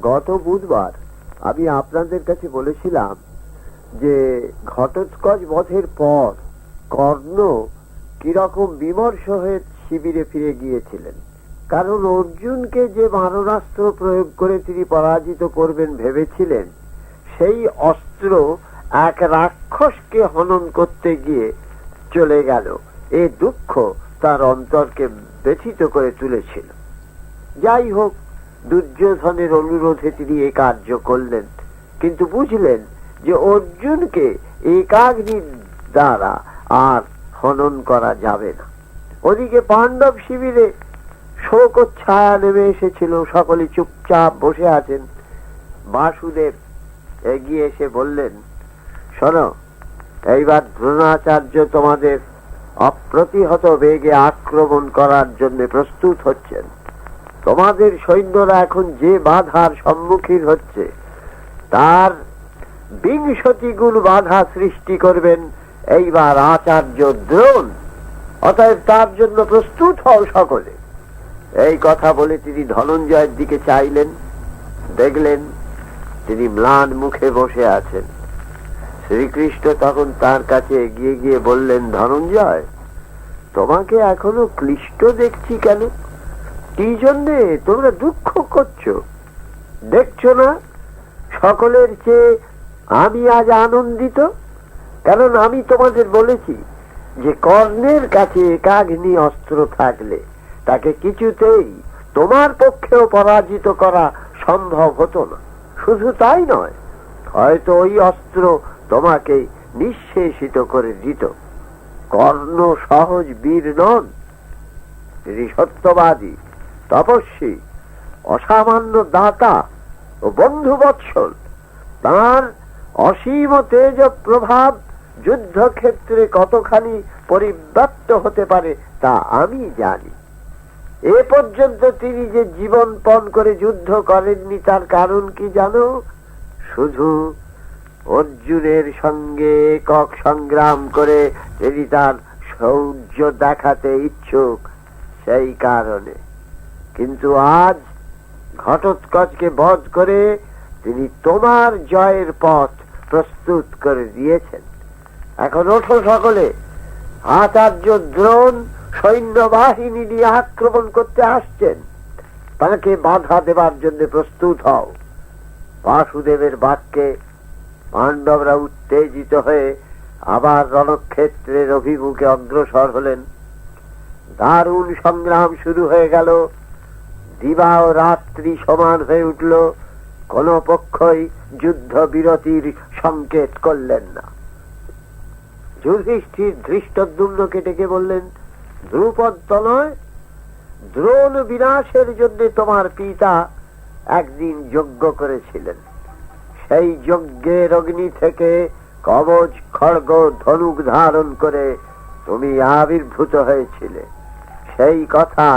গত বুধবার আমি আপনাদের কাছে বলেছিলাম যে ঘটোৎকচ বধের পর কর্ণ কিরকম বিমর্ষ হয়ে শিবিরে ফিরে গিয়েছিলেন। কারণ অর্জুনকে যে মারণাস্ত্র প্রয়োগ করে তিনি পরাজিত করবেন ভেবেছিলেন, সেই অস্ত্র এক রাক্ষসকে হনন করতে গিয়ে চলে গেল। এ দুঃখ তার অন্তরকে ব্যথিত করে তুলেছিল। যাই হোক, দুর্যোধনের অনুরোধে তিনি এ কার্য করলেন, কিন্তু বুঝলেন যে অর্জুনকে একাগ্নির দ্বারা আর হনন করা যাবে না। ওদিকে পাণ্ডব শিবিরে শোক ছায়া নেমে এসেছিল, সকলে চুপচাপ বসে আছেন। বাসুদেব এগিয়ে এসে বললেন, শোনো, এইবার দ্রোণাচার্য তোমাদের অপ্রতিহত বেগে আক্রমণ করার জন্য প্রস্তুত হচ্ছেন। তোমাদের সৈন্যরা এখন যে বাধার সম্মুখীন হচ্ছে তার 20 গুণ বাধা সৃষ্টি করবেন এইবার আচার্য দ্রোণ। অতএব তার জন্য প্রস্তুত হও সকলে। এই কথা বলে তিনি ধনঞ্জয়ের দিকে চাইলেন। দেখলেন তিনি ম্লান মুখে বসে আছেন। শ্রীকৃষ্ণ তখন তার কাছে এগিয়ে গিয়ে বললেন, ধনঞ্জয়, তোমাকে এখনো ক্লিষ্ট দেখছি কেন? কি জন্যে তোমরা দুঃখ করছো? দেখছো না সকলের চেয়ে আমি আজ আনন্দিত? কারণ আমি তোমাদের বলেছি যে কর্ণের কাছে একাগ্নি অস্ত্র থাকলে তাকে কিছুতেই তোমার পক্ষেও পরাজিত করা সম্ভব হতো না। শুধু তাই নয়, হয়তো ওই অস্ত্র তোমাকে নিঃশেষিত করে দিত। কর্ণ সহজ বীর নন, তিনি সত্যবাদী, তপস্বী, অসামান্য দাতা ও বন্ধুবৎসল। তাঁর অসীম তেজ প্রভাব যুদ্ধক্ষেত্রে কতখানি পরিব্যাপ্ত হতে পারে তা আমি জানি। এ পর্যন্ত তিনি যে জীবন পণ করে যুদ্ধ করেননি তার কারণ কি জানো? শুধু অর্জুনের সঙ্গে একক সংগ্রাম করে তিনি তার শৌর্য দেখাতে ইচ্ছুক, সেই কারণে। কিন্তু আজ ঘটোৎকচকে বধ করে তিনি তোমার জয়ের পথ প্রস্তুত করে দিয়েছেন। এখন ওঠো সকলে, আচার্য দ্রোণ সৈন্যবাহিনী নিয়ে আক্রমণ করতে আসছেন, তাকে বাধা দেবার জন্য প্রস্তুত হও। বাসুদেবের বাক্যে পাণ্ডবরা উত্তেজিত হয়ে আবার রণক্ষেত্রের অভিমুখে অগ্রসর হলেন। দারুণ সংগ্রাম শুরু হয়ে গেল। দিবা ও রাত্রি সমান হয়ে উঠল। কোন পক্ষই যুদ্ধ বিরতির সংকেত করলেন না। যুধিষ্ঠির ধৃষ্টদ্যুম্নকে ডেকে বললেন, দ্রুপদ তনয়, দ্রোণ বিনাশের জন্য তোমার পিতা একদিন যজ্ঞ করেছিলেন। সেই যজ্ঞের অগ্নি থেকে কবচ, খড়গ, ধনুক ধারণ করে তুমি আবির্ভূত হয়েছিলে। সেই কথা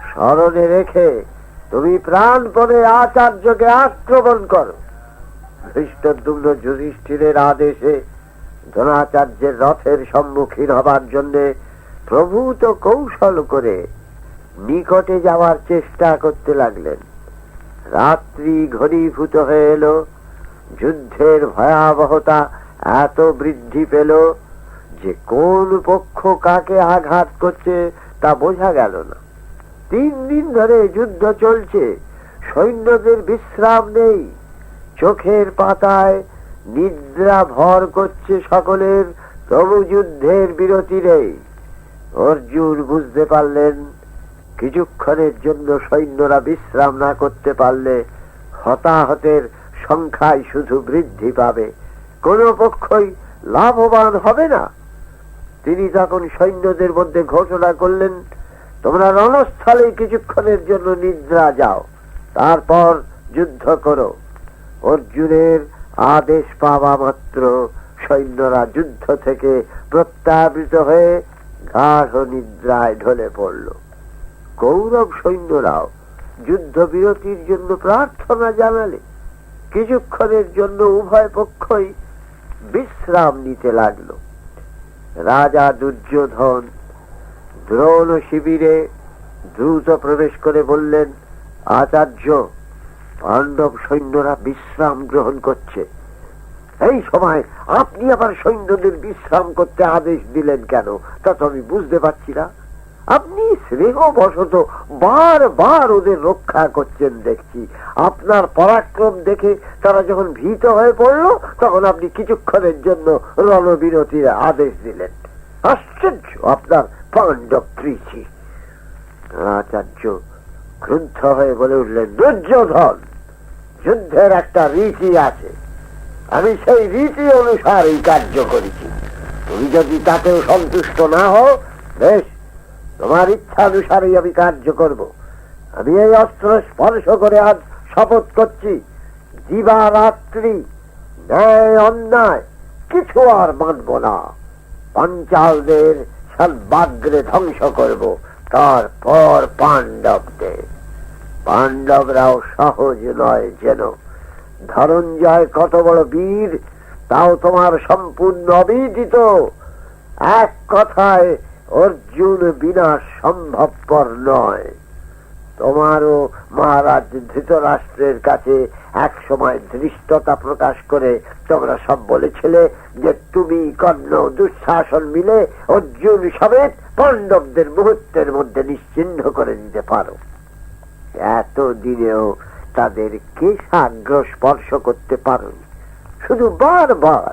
স্মরণে রেখে তুমি প্রাণপণে আচার্যকে আক্রমণ করো। ধৃষ্টদ্যুম্ন যুধিষ্ঠিরের আদেশে দ্রোণাচার্যের রথের সম্মুখীন হবার জন্য প্রভূত কৌশল করে নিকটে যাওয়ার চেষ্টা করতে লাগলেন। রাত্রি ঘনীভূত হয়ে এলো। যুদ্ধের ভয়াবহতা এত বৃদ্ধি পেল যে কোন পক্ষ কাকে আঘাত করছে তা বোঝা গেল না। 3 দিন ধরে যুদ্ধ চলছে, সৈন্যদের বিশ্রাম নেই। চোখের পাতায় নিদ্রা ভর করছে সকলের, তবু যুদ্ধের বিরতি নেই। অর্জুন বুঝতে পারলেন কিছুক্ষণের জন্য সৈন্যরা বিশ্রাম না করতে পারলে হতাহতের সংখ্যায় শুধু বৃদ্ধি পাবে, কোন পক্ষই লাভবান হবে না। তিনি তখন সৈন্যদের মধ্যে ঘোষণা করলেন, তোমরা রণস্থলে কিছুক্ষণের জন্য নিদ্রা যাও, তারপর যুদ্ধ করো। অর্জুনের আদেশ পাওয়া মাত্র সৈন্যরা যুদ্ধ থেকে প্রত্যাবৃত হয়ে গাঢ় নিদ্রায় ঢলে পড়ল। কৌরব সৈন্যরাও যুদ্ধ বিরতির জন্য প্রার্থনা জানালে। কিছুক্ষণের জন্য উভয় পক্ষই বিশ্রাম নিতে লাগলো। রাজা দুর্যোধন দ্রোণ শিবিরে দ্রুত প্রবেশ করে বললেন, আচার্য, পাণ্ডব সৈন্যরা বিশ্রাম গ্রহণ করছে। এই সময় আপনি আবার সৈন্যদের বিশ্রাম করতে আদেশ দিলেন কেন, তা তো আমি বুঝতে পারছি না। আপনি স্নেহবশত বারবার ওদের রক্ষা করছেন দেখছি। আপনার পরাক্রম দেখে তারা যখন ভীত হয়ে পড়লো, তখন আপনি কিছুক্ষণের জন্য রণবিরতির আদেশ দিলেন। আশ্চর্য আপনার পাণ্ডব প্রীতি। আচার্য ক্রুদ্ধ হয়ে বলে উঠলেন, দুর্যোধন, যুদ্ধের একটা রীতি আছে, আমি সেই রীতি অনুসারেই কার্য করেছি। তুমি যদি তাতেও সন্তুষ্ট না হও, বেশ, তোমার ইচ্ছা অনুসারেই আমি কার্য করব। আমি এই অস্ত্র স্পর্শ করে আজ শপথ করছি, দিবারাত্রি ন্যায় অন্যায় কিছু আর মানব না। পাঞ্চালদের সর্বাগ্রে ধ্বংস করব, তারপর পাণ্ডবদের। পাণ্ডবরাও সহজ নয় যেন। ধনঞ্জয় কত বড় বীর, তাও তোমার সম্পূর্ণ অবিদিত। এক কথায় অর্জুন বিনাশ সম্ভবপর নয়। তোমারও মহারাজ ধৃতরাষ্ট্রের কাছে এক সময় ধৃষ্টতা প্রকাশ করে তোমরা সব বলেছিলে যে তুমি কর্ণ দুঃশাসন মিলে অর্জুন সমেত পাণ্ডবদের মুহূর্তের মধ্যে নিশ্চিহ্ন করে দিতে পারো। এতদিনেও তাদের কেশাগ্র স্পর্শ করতে পারো, শুধু বারবার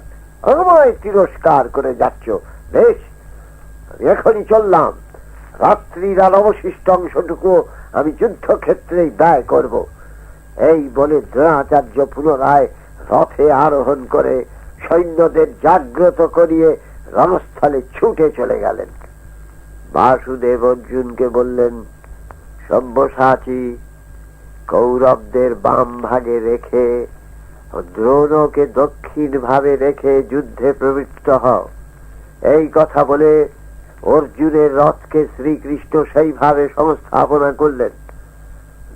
আমায় তিরস্কার করে যাচ্ছ। বেশ, আমি এখনই চললাম। রাত্রির আর অবশিষ্ট অংশটুকু আমি যুদ্ধক্ষেত্রেই ব্যয় করব। এই বলে দ্রোণাচার্য পুনরায় রথে আরোহণ করে সৈন্যদের জাগ্রত করিয়ে রণস্থলে ছুটে চলে গেলেন। বাসুদেব অর্জুনকে বললেন, সব্যসাচী, কৌরবদের বাম ভাগে রেখে দ্রোণকে দক্ষিণ ভাবে রেখে যুদ্ধে প্রবৃত্ত হও। এই কথা বলে অর্জুনের রথকে শ্রীকৃষ্ণ সেইভাবে সংস্থাপনা করলেন।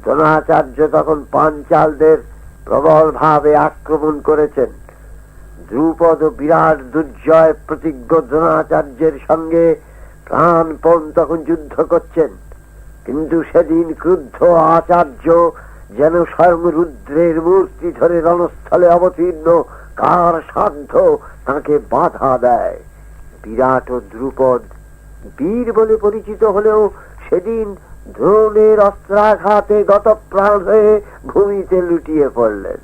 দ্রোণাচার্য তখন পাঞ্চালদের প্রবল ভাবে আক্রমণ করেছেন। দ্রুপদ বিরাট দুর্জয় প্রতিজ্ঞ দ্রোণাচার্যের সঙ্গে প্রাণপণ তখন যুদ্ধ করছেন। কিন্তু সেদিন ক্রুদ্ধ আচার্য যেন স্বয়ং রুদ্রের মূর্তি ধরে রণস্থলে অবতীর্ণ, কার সাধ্য তাকে বাধা দেয়। বিরাট ও দ্রুপদ বীর বলে পরিচিত হলেও সেদিন দ্রোণের অস্ত্রাঘাতে গতপ্রাণ হয়ে ভূমিতে লুটিয়ে পড়লেন।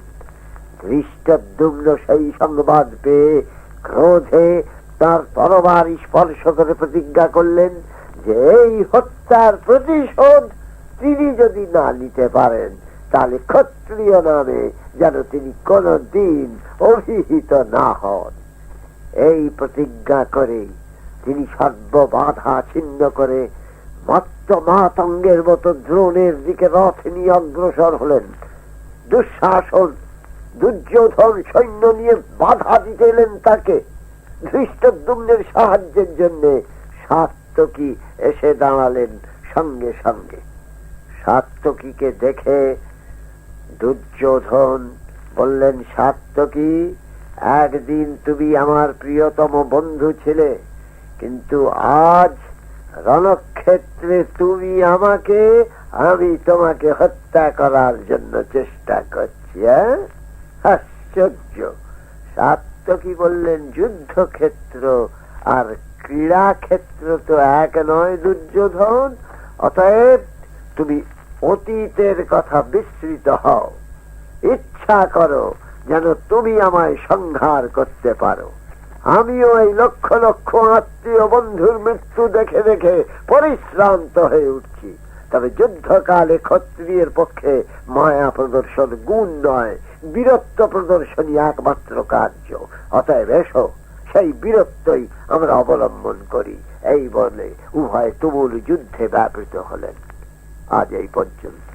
ধৃষ্টদ্যুম্ন সেই সংবাদ পেয়ে ক্রোধে তার তরবারি স্পর্শ করে প্রতিজ্ঞা করলেন যে এই হত্যার প্রতিশোধ তিনি যদি না নিতে পারেন, তাহলে ক্ষত্রিয় নামে যেন তিনি কোনদিন অভিহিত না হন। এই প্রতিজ্ঞা করে তিনি সর্ববাধা ছিন্ন করে মত্ত মাতঙ্গের মতো দ্রোণের দিকে রথ নিয়ে অগ্রসর হলেন। দুঃশাসন দুর্যোধন সৈন্য নিয়ে বাধা দিতে এলেন তাকে। ধৃষ্টদ্যুম্নের সাহায্যের জন্য সাত্যকী এসে দাঁড়ালেন সঙ্গে সঙ্গে। সাত্যকীকে দেখে দুর্যোধন বললেন, সাত্যকী, একদিন তুমি আমার প্রিয়তম বন্ধু ছিলে, কিন্তু আজ রণক্ষেত্রে তুমি আমাকে, আমি তোমাকে হত্যা করার জন্য চেষ্টা করছি। আশ্চর্য। সাত্যকী বললেন, যুদ্ধক্ষেত্র আর ক্রীড়াক্ষেত্র তো এক নয় দুর্যোধন, অতএব তুমি অতীতের কথা বিস্মৃত হও। ইচ্ছা করো যেন তুমি আমায় সংহার করতে পারো। আমিও এই লক্ষ লক্ষ আত্মীয় বন্ধুর মৃত্যু দেখে দেখে পরিশ্রান্ত হয়ে উঠছি। তবে যুদ্ধকালে ক্ষত্রিয়ের পক্ষে মায়া প্রদর্শন গুণ নয়, বীরত্ব প্রদর্শনই একমাত্র কার্য। অতএব এসো, সেই বীরত্বই আমরা অবলম্বন করি। এই বলে উভয় তুমুল যুদ্ধে ব্যাপৃত হলেন। আজ এই পর্যন্ত।